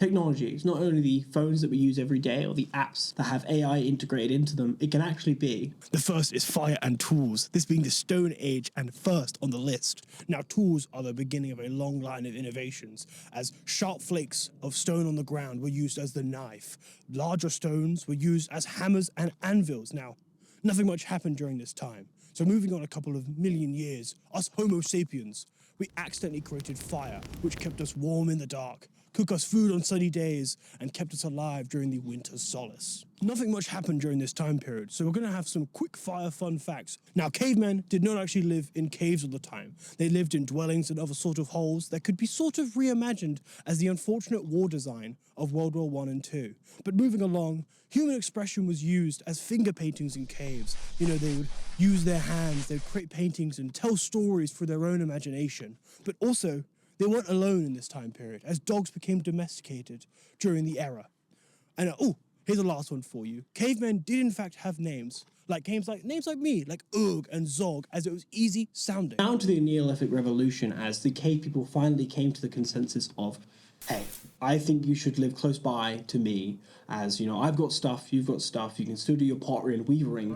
Technology is not only the phones that we use every day or the apps that have AI integrated into them, it can actually be. The first is fire and tools, this being the Stone Age and first on the list. Now tools are the beginning of a long line of innovations, as sharp flakes of stone on the ground were used as the knife. Larger stones were used as hammers and anvils. Now, nothing much happened during this time. So moving on a couple of million years, us Homo sapiens, we accidentally created fire, which kept us warm in the dark, cooked us food on sunny days, and kept us alive during the winter's solace. Nothing much happened during this time period, so we're going to have some quick fire fun facts. Now, cavemen did not actually live in caves all the time. They lived in dwellings and other sort of holes that could be sort of reimagined as the unfortunate war design of World War I and II. But moving along, human expression was used as finger paintings in caves. You know, they would use their hands, they'd create paintings and tell stories through their own imagination. But also, they weren't alone in this time period, as dogs became domesticated during the era. And here's the last one for you. Cavemen did in fact have names like names like me, like Ugh and Zog, as it was easy sounding. Down to the Neolithic Revolution, as the cave people finally came to the consensus of, hey, I think you should live close by to me, as, you know, I've got stuff, you've got stuff, you can still do your pottery and weavering,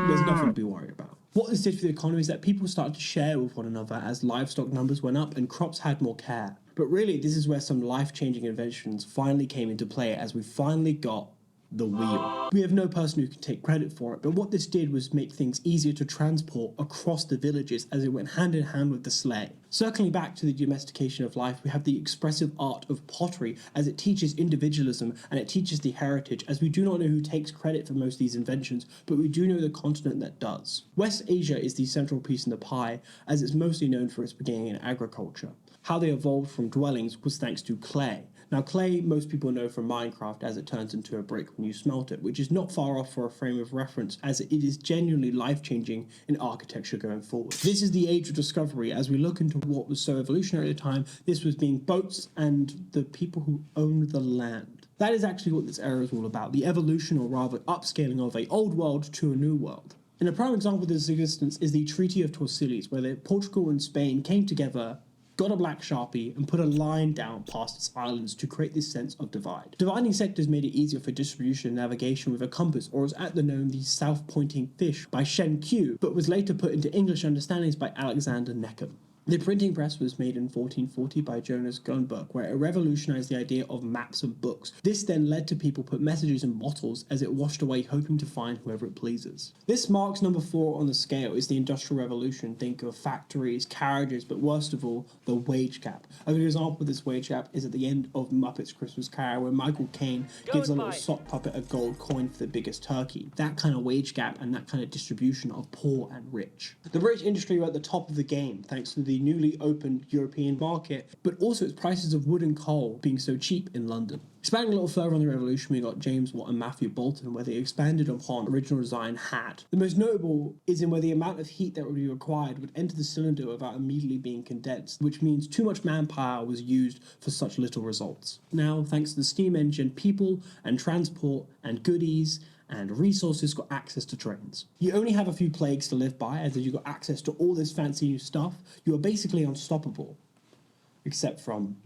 there's nothing to be worried about. What this did for the economy is that people started to share with one another as livestock numbers went up and crops had more care. But really, this is where some life-changing inventions finally came into play, as we finally got the wheel. We have no person who can take credit for it, but what this did was make things easier to transport across the villages as it went hand in hand with the sleigh. Circling back to the domestication of life, we have the expressive art of pottery, as it teaches individualism and it teaches the heritage, as we do not know who takes credit for most of these inventions, but we do know the continent that does. West Asia is the central piece in the pie, as it's mostly known for its beginning in agriculture. How they evolved from dwellings was thanks to clay. Now clay, most people know from Minecraft, as it turns into a brick when you smelt it, which is not far off for a frame of reference, as it is genuinely life-changing in architecture going forward. This is the age of discovery. As we look into what was so evolutionary at the time, this was being boats and the people who owned the land. That is actually what this era is all about, the evolution, or rather upscaling, of an old world to a new world. And a prime example of this existence is the Treaty of Tordesillas, where Portugal and Spain came together, got a black sharpie and put a line down past its islands to create this sense of divide. Dividing sectors made it easier for distribution and navigation with a compass, or as at the known the south-pointing fish by Shen Qiu, but was later put into English understandings by Alexander Neckham. The printing press was made in 1440 by Jonas Gutenberg, where it revolutionized the idea of maps and books. This then led to people put messages in bottles as it washed away, hoping to find whoever it pleases. This marks number 4 on the scale is the Industrial Revolution. Think of factories, carriages, but worst of all, the wage gap. A good example of this wage gap is at the end of Muppets Christmas Carol, where Michael Caine gives a little sock puppet a gold coin for the biggest turkey. That kind of wage gap and that kind of distribution of poor and rich. The British industry were at the top of the game, thanks to the newly opened European market, but also its prices of wood and coal being so cheap in London. Expanding a little further on the revolution, we got James Watt and Matthew Boulton, where they expanded upon original design had. The most notable is in where the amount of heat that would be required would enter the cylinder without immediately being condensed, which means too much manpower was used for such little results. Now, thanks to the steam engine, people and transport and goodies and resources got access to trains. You only have a few plagues to live by, as you got access to all this fancy new stuff. You are basically unstoppable, except from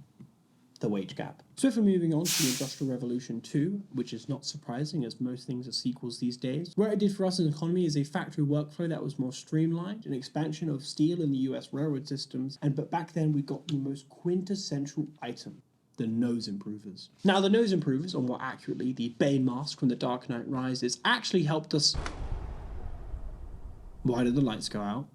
the wage gap. Swiftly moving on to the Industrial Revolution 2, which is not surprising as most things are sequels these days. What it did for us as an economy is a factory workflow that was more streamlined, an expansion of steel in the US railroad systems, but back then we got the most quintessential item, the nose improvers. Now the nose improvers, or more accurately the Bane mask from The Dark Knight Rises, actually helped us... Why did the lights go out?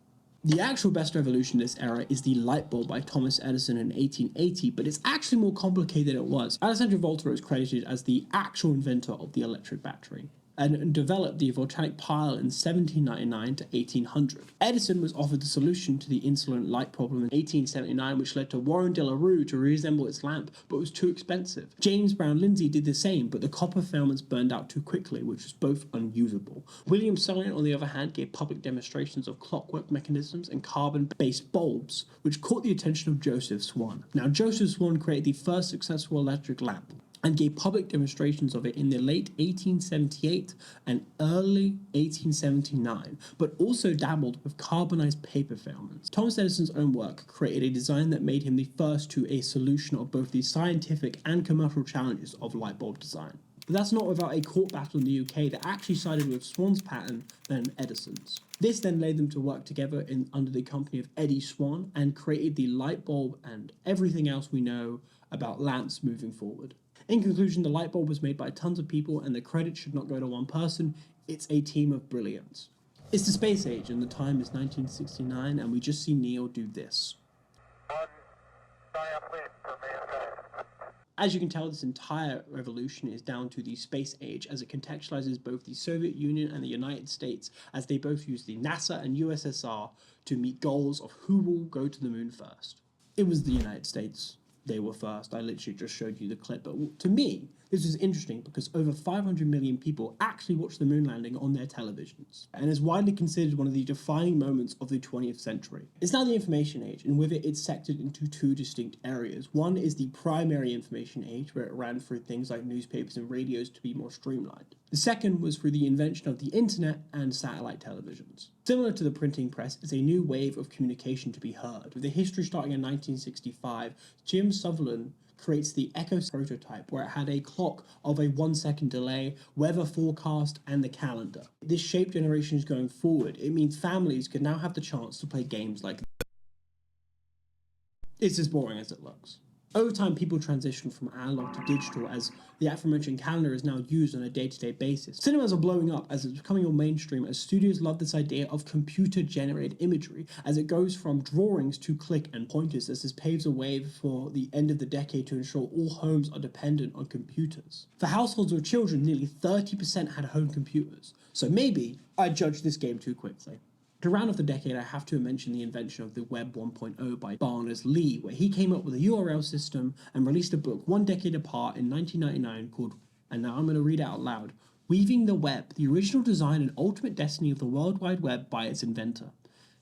The actual best revolution in this era is the light bulb by Thomas Edison in 1880, but it's actually more complicated than it was. Alessandro Volta is credited as the actual inventor of the electric battery, and developed the voltaic pile in 1799 to 1800. Edison was offered the solution to the insolent light problem in 1879, which led to Warren de la Rue to reassemble its lamp, but was too expensive. James Brown Lindsay did the same, but the copper filaments burned out too quickly, which was both unusable. William Sullivan, on the other hand, gave public demonstrations of clockwork mechanisms and carbon-based bulbs, which caught the attention of Joseph Swan. Now, Joseph Swan created the first successful electric lamp. and gave public demonstrations of it in the late 1878 and early 1879, but also dabbled with carbonized paper filaments. Thomas Edison's own work created a design that made him the first to a solution of both the scientific and commercial challenges of light bulb design. But that's not without a court battle in the UK that actually sided with Swan's pattern than Edison's. This then led them to work together under the company of Eddie Swan and created the light bulb and everything else we know about lamps moving forward. In conclusion, the light bulb was made by tons of people and the credit should not go to one person, it's a team of brilliance. It's the space age and the time is 1969 and we just see Neil do this. As you can tell, this entire revolution is down to the space age as it contextualizes both the Soviet Union and the United States as they both use the NASA and USSR to meet goals of who will go to the moon first. It was the United States. They were first. I literally just showed you the clip. But to me, this is interesting because over 500 million people actually watched the moon landing on their televisions and is widely considered one of the defining moments of the 20th century. It's now the information age, and with it, it's sectored into two distinct areas. One is the primary information age, where it ran through things like newspapers and radios to be more streamlined. The second was through the invention of the internet and satellite televisions. Similar to the printing press, it's a new wave of communication to be heard. With the history starting in 1965, Jim Sutherland creates the Echo prototype, where it had a clock of a 1 second delay, weather forecast, and the calendar. This shaped generations going forward. It means families could now have the chance to play games like it's as boring as it looks. Over time, people transition from analog to digital as the aforementioned calendar is now used on a day-to-day basis. Cinemas are blowing up as it's becoming more mainstream as studios love this idea of computer-generated imagery as it goes from drawings to click and pointers as this paves a way for the end of the decade to ensure all homes are dependent on computers. For households with children, nearly 30% had home computers, so maybe I judged this game too quickly. To round off the decade, I have to mention the invention of the Web 1.0 by Berners-Lee, where he came up with a URL system and released a book 1 decade apart in 1999 called, and now I'm going to read it out loud, Weaving the Web, the original design and ultimate destiny of the World Wide Web by its inventor.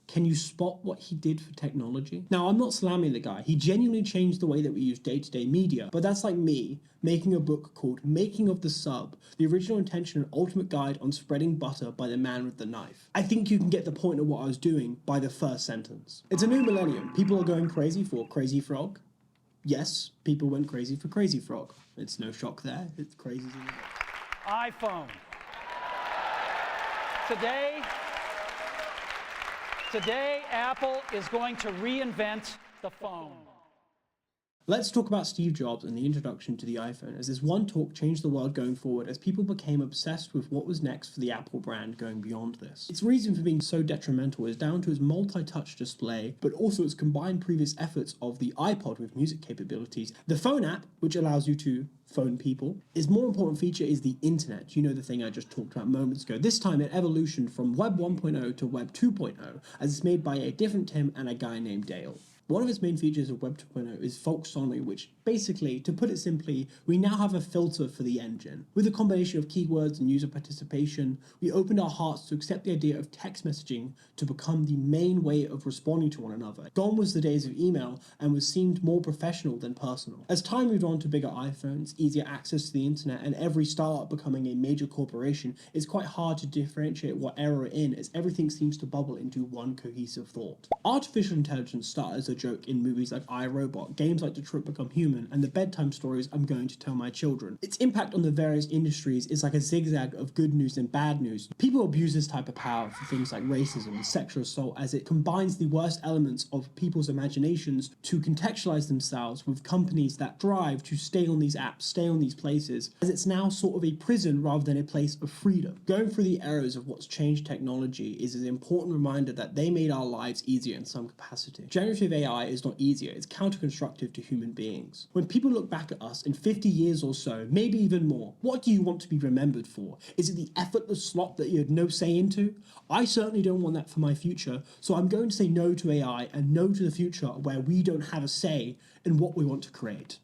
Can you spot what he did for technology? Now, I'm not slamming the guy. He genuinely changed the way that we use day-to-day media, but that's like me making a book called Making of the Sub, the original intention and ultimate guide on spreading butter by the man with the knife. I think you can get the point of what I was doing by the first sentence. It's a new millennium. People are going crazy for Crazy Frog. Yes, people went crazy for Crazy Frog. It's no shock there. It's crazy. iPhone. Today, Apple is going to reinvent the phone. Let's talk about Steve Jobs and the introduction to the iPhone, as this one talk changed the world going forward as people became obsessed with what was next for the Apple brand going beyond this. Its reason for being so detrimental is down to its multi-touch display, but also its combined previous efforts of the iPod with music capabilities. The phone app, which allows you to phone people. Its more important feature is the internet. You know, the thing I just talked about moments ago. This time it evolutioned from Web 1.0 to Web 2.0, as it's made by a different Tim and a guy named Dale. One of its main features of Web 2.0 is folksonomy, which basically, to put it simply, we now have a filter for the engine. With a combination of keywords and user participation, we opened our hearts to accept the idea of text messaging to become the main way of responding to one another. Gone was the days of email and was seemed more professional than personal. As time moved on to bigger iPhones, easier access to the internet, and every startup becoming a major corporation, it's quite hard to differentiate what era we're in, as everything seems to bubble into one cohesive thought. Artificial intelligence started as a joke in movies like I, Robot, games like Detroit Become Human, and the bedtime stories I'm going to tell my children. Its impact on the various industries is like a zigzag of good news and bad news. People abuse this type of power for things like racism and sexual assault, as it combines the worst elements of people's imaginations to contextualize themselves with companies that drive to stay on these apps, stay on these places, as it's now sort of a prison rather than a place of freedom. Going through the errors of what's changed technology is an important reminder that they made our lives easier in some capacity. Generative AI is not easier, it's counterconstructive to human beings. When people look back at us in 50 years or so, maybe even more, what do you want to be remembered for? Is it the effortless slop that you had no say into? I certainly don't want that for my future, so I'm going to say no to AI and no to the future where we don't have a say in what we want to create.